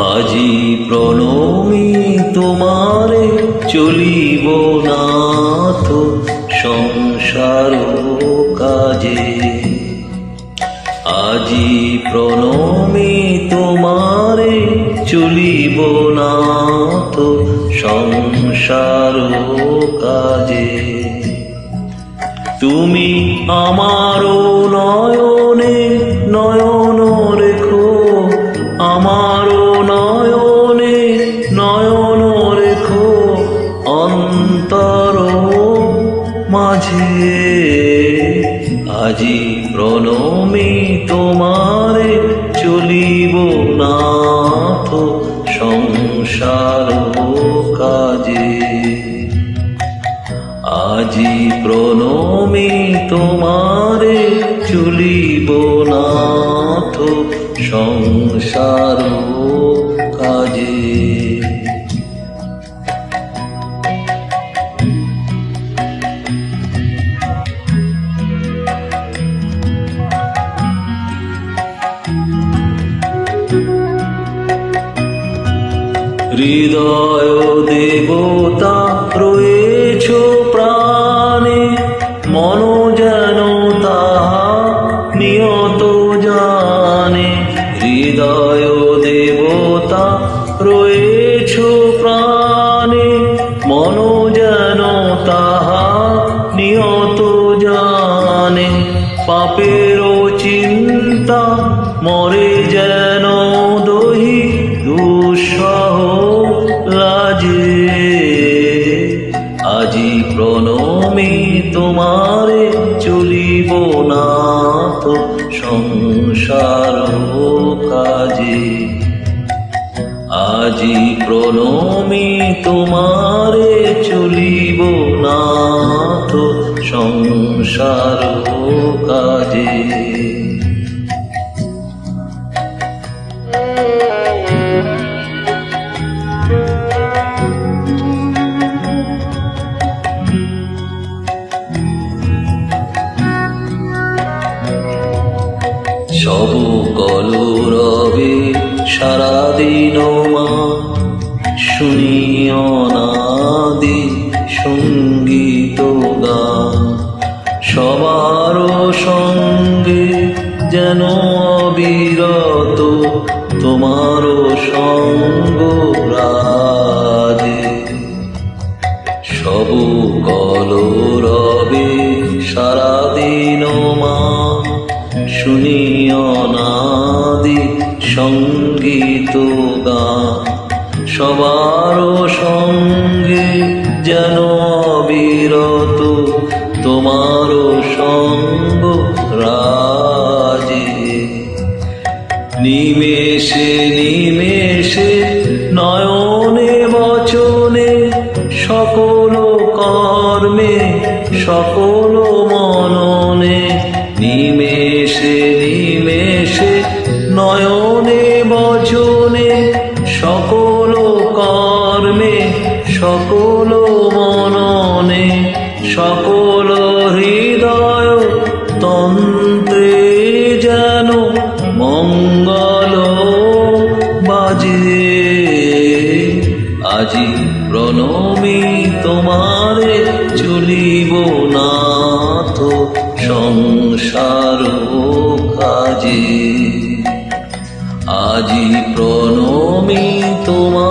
আজি প্রণমি তোমারে চলিব নাথ সংসার কাজে। আজি প্রণমি তোমারে চলিব নাথ সংসার কাজে। তুমি আমারো নয়নে নয়ন রেখো, আমারো নয়নে নয়ন রেখো অন্তর মাঝে। আজি প্রণমি তোমারে চলিব নাথ সংসার কাজে। আজি প্রণমি তোমারে চলিব নাথ সংসার কাজে। হৃদয় দেবতা রয়েছ প্রাণে, মন যেন তাহা নিয়ত জানে। হৃদয় দেবতা রয়েছ প্রাণে, মন যেন তাহা নিয়ত জানে। পাপের চিন্তা মরে যেন দহি দুঃসহ লাজে। আজি প্রণমি তোমারে চলিব নাথ সংসার কাজে। আজি প্রণমি তোমারে চলিব নাথ সংসার কাজে। সব কলরবে সারাদিন মা শুনি অনাদি সঙ্গীত গান। সবার সঙ্গে যেন অবিরত তোমার সঙ্গ রাজে। সব কলরবে সারাদিন মা শুনি অনাদি সঙ্গীত গান। সবার সঙ্গে যেন অবিরত তোমার সঙ্গ রাজে। নিমেষে নিমেষে নয়নে বচনে সকল কর্মে সকল মননে। নিমেষে নিমেষে নয়নে বচনে সকল কর্মে সকল মননে। সকল হৃদয় তন্ত্রে যেন মঙ্গল বাজে। আজি প্রণমি তোমারে চলিব নাথ সংসার কাজে। আজি প্রণমি তোমার